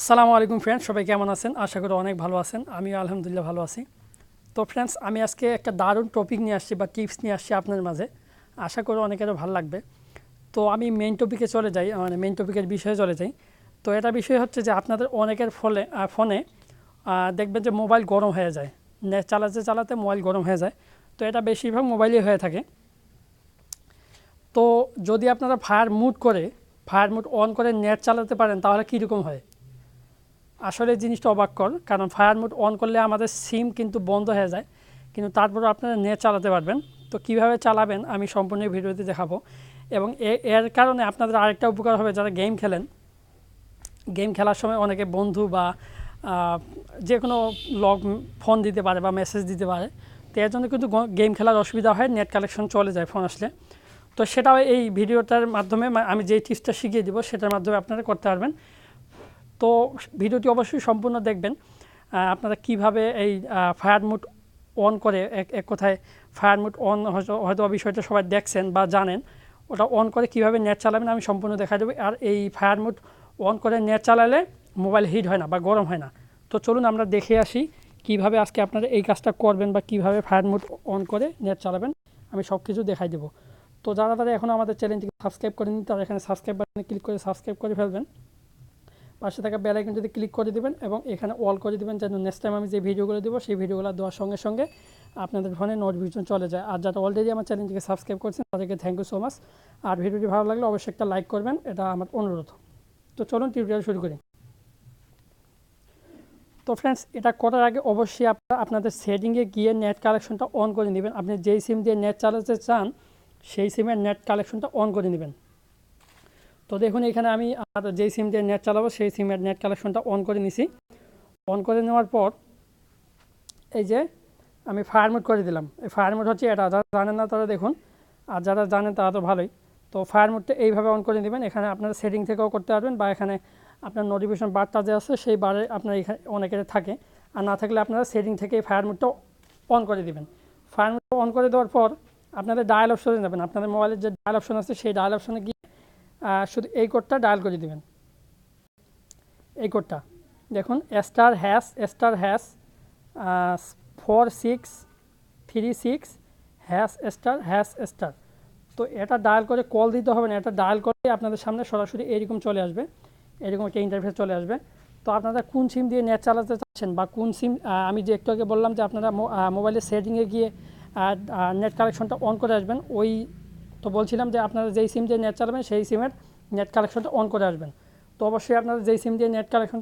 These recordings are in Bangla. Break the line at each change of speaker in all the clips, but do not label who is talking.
আসসালামু আলাইকুম ফ্রেন্ডস, সবাই কেমন আছেন? আশা করি অনেক ভালো আছেন। আমিও আলহামদুলিল্লাহ ভালো আছি। তো ফ্রেন্ডস, আমি আজকে একটা দারুণ টপিক নিয়ে আসছি বা টিপস নিয়ে আসছি আপনার মাঝে। আশা করি অনেকেরও ভালো লাগবে। তো আমি মেইন টপিকে চলে যাই, মানে মেইন টপিকের বিষয়ে চলে যাই। তো এটা বিষয় হচ্ছে যে আপনাদের অনেকের ফোনে দেখবেন যে মোবাইল গরম হয়ে যায়। নেট চালাতে চালাতে মোবাইল গরম হয়ে যায়। তো এটা বেশিরভাগ মোবাইলেই হয়ে থাকে। তো যদি আপনারা ফায়ার মুড অন করে নেট চালাতে পারেন তাহলে কীরকম হয়? আসলে জিনিসটা অবাককর, কারণ ফায়ার মোড অন করলে আমাদের সিম কিন্তু বন্ধ হয়ে যায়, কিন্তু তারপরেও আপনারা নেট চালাতে পারবেন। তো কিভাবে চালাবেন আমি সম্পূর্ণ ভিডিওতে দেখাবো। এবং এর কারণে আপনাদের আরেকটা উপকার হবে, যারা গেম খেলার সময় অনেকে বন্ধু বা যে কোনো ফোন দিতে পারে বা মেসেজ দিতে পারে। তো এর জন্য কিন্তু গেম খেলার অসুবিধা হয়, নেট কানেকশন চলে যায় ফোন আসলে। তো সেটাও এই ভিডিওটার মাধ্যমে আমি যেই টিপসটা শিখিয়ে দিব সেটার মাধ্যমে আপনারা করতে পারবেন। তো ভিডিওটি অবশ্যই সম্পূর্ণ দেখবেন। আপনারা কিভাবে এই ফায়ার মুড অন করে, এক কথায় ফায়ার মুড অন হয়তো বিষয়টা সবাই দেখছেন বা জানেন, ওটা অন করে কিভাবে নেট চালাবেন আমি সম্পূর্ণ দেখা দেবো। আর এই ফায়ার মুড অন করে নেট চালালে মোবাইল হিট হয় না বা গরম হয় না। তো চলুন আমরা দেখে আসি কিভাবে আজকে আপনারা এই কাজটা করবেন বা কিভাবে ফায়ার মুড অন করে নেট চালাবেন, আমি সব কিছু দেখাই দেবো। তো যারা এখনও আমাদের চ্যানেলটিকে সাবস্ক্রাইব করেনি তারা এখানে সাবস্ক্রাইব বাটনে ক্লিক করে সাবস্ক্রাইব করে ফেলবেন। পাশে থাকা বেল আইকন যদি ক্লিক করে দিবেন এবং এখানে অল করে দিবেন, যেন নেক্সট টাইম আমি যে ভিডিওগুলো দেবো সেই ভিডিওগুলো দেওয়ার সঙ্গে সঙ্গে আপনাদের ফোনে নোটিফিকেশন চলে যায়। আর যারা অলরেডি আমার চ্যানেলটিকে সাবস্ক্রাইব করেছেন তাদেরকে থ্যাংক ইউ সো মাচ। আর ভিডিওটি ভালো লাগলে অবশ্যই একটা লাইক করবেন, এটা আমার অনুরোধ। তো চলুন টিউটোরিয়াল শুরু করি। তো ফ্রেন্ডস, এটা করার আগে অবশ্যই আপনাদের সেটিংয়ে গিয়ে নেট কালেকশনটা অন করে নেবেন। আপনি যেই সিম দিয়ে নেট চালাতে চান সেই সিমের নেট কালেকশনটা অন করে নেবেন। তো দেখুন, এখানে আমি যেই সিম দিয়ে নেট চালাবো সেই সিমের নেট কালেকশনটা অন করে নিছি। অন করে নেওয়ার পর এই যে আমি ফায়ার মোড করে দিলাম। এই ফায়ার মোড হচ্ছে এটা, যারা জানেন না তারা দেখুন, আর যারা জানেন তারা তো ভালোই। তো ফায়ার মোডটা এইভাবে অন করে দেবেন। এখানে আপনারা সেটিং থেকেও করতে পারবেন, বা এখানে আপনার নোটিফিকেশন বারটা যে আছে সেই বারে আপনার এখানে অনেকের থাকে, আর না থাকলে আপনারা সেটিং থেকে ফায়ার মোডটা অন করে দেবেন। ফায়ার মোডটা অন করে দেওয়ার পর আপনাদের ডায়াল অপশনে যাবেন। আপনাদের মোবাইলের যে ডায়াল অপশন আছে সেই ডায়াল অপশনে গিয়ে শুধু এই কোডটা ডায়াল করে দেবেন। এই কোডটা দেখুন, *#4636##*। তো এটা ডায়াল করে কল দিতে হবে না, এটা ডায়াল করে আপনাদের সামনে সরাসরি এরকম চলে আসবে, এরকম একটা ইন্টারফেস চলে আসবে। তো আপনারা কোন সিম দিয়ে নেট চালাতে চাচ্ছেন বা কোন সিম, আমি যে একটু আগে বললাম যে আপনারা মোবাইলের সেটিংয়ে গিয়ে নেট কানেকশনটা অন করে আসবেন, তো বলছিলাম যে আপনারা যেই সিম দিয়ে নেট চালাবেন সেই সিমের নেট কানেকশনটা অন করে আসবেন। তো অবশ্যই আপনারা যেই সিম দিয়ে নেট কানেকশন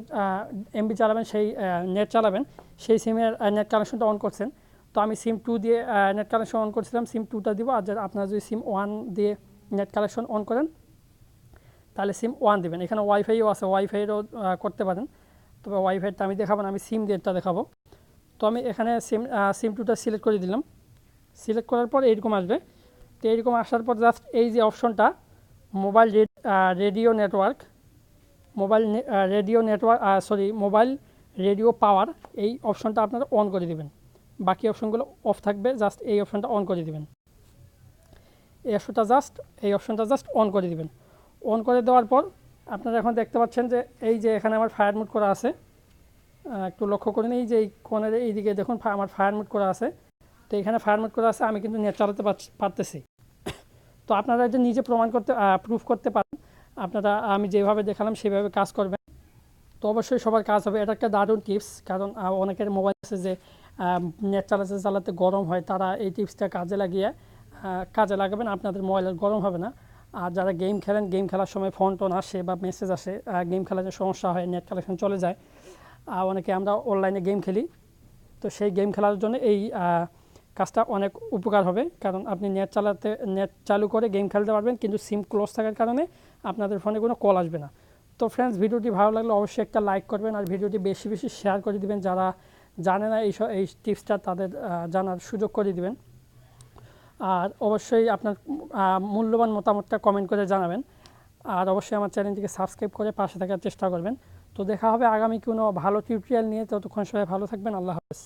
এমবি চালাবেন, নেট চালাবেন সেই সিমের নেট কানেকশনটা অন করছেন। তো আমি সিম 2 দিয়ে নেট কানেকশন অন করছিলাম, সিম 2টা দিব। আর আপনারা যদি সিম 1 দিয়ে নেট কানেকশন অন করেন তাহলে সিম 1 দেবেন। এখানে ওয়াইফাইও আছে, ওয়াইফাইয়েরও করতে পারেন, তবে ওয়াইফাইটা আমি দেখাবো না, আমি সিম দিয়েটা দেখাবো। তো আমি এখানে সিম 2টা সিলেক্ট করে দিলাম। সিলেক্ট করার পর এইরকম আসবে। তো এইরকম আসার পর জাস্ট এই যে অপশনটা mobile radio network mobile radio power, এই অপশনটা আপনারা অন করে দিবেন। বাকি অপশনগুলো অফ থাকবে, জাস্ট এই অপশনটা অন করে দিবেন। এই অপশনটা জাস্ট অন করে দিবেন। অন করে দেওয়ার পর আপনারা এখন দেখতে পাচ্ছেন যে এই যে এখানে আমার ফায়ার মুড করা আছে, একটু লক্ষ্য করেন, এই যে এই কোণের এইদিকে দেখুন আমার ফায়ার মুড করা আছে। তো এখানে ফায়ার মুড করা আছে, আমি কিন্তু নেট চালাতে পারতেছি। তো আপনারা এটা নিজে প্রুফ করতে পারেন। আপনারা আমি যেভাবে দেখালাম সেভাবে কাজ করবেন, তো অবশ্যই সবার কাজ হবে। এটা একটা দারুণ টিপস, কারণ অনেকের মোবাইল আছে যে নেট চালাতে চালাতে গরম হয়, তারা এই টিপসটা কাজে লাগাবেন, আপনাদের মোবাইলের গরম হবে না। আর যারা গেম খেলার সময় ফোন টোন আসে বা মেসেজ আসে, গেম খেলাতে সমস্যা হয়, নেট কানেকশন চলে যায়। অনেকে আমরা অনলাইনে গেম খেলি, তো সেই গেম খেলার জন্য এই কাজটা অনেক উপকার হবে, কারণ আপনি নেট চালু করে গেম খেলতে পারবেন, কিন্তু সিম ক্লোজ থাকার কারণে আপনাদের ফোনে কোনো কল আসবে না। তো ফ্রেন্ডস, ভিডিওটি ভালো লাগলে অবশ্যই একটা লাইক করবেন, আর ভিডিওটি বেশি বেশি শেয়ার করে দিবেন। যারা জানে না এই টিপসটা তাদের জানার সুযোগ করে দিবেন। আর অবশ্যই আপনার মূল্যবান মতামতটা কমেন্ট করে জানাবেন। আর অবশ্যই আমার চ্যানেলটিকে সাবস্ক্রাইব করে পাশে থাকার চেষ্টা করবেন। তো দেখা হবে আগামী কোনো ভালো টিউটোরিয়াল নিয়ে। ততক্ষণ সবাই ভালো থাকবেন। আল্লাহ হাফেজ।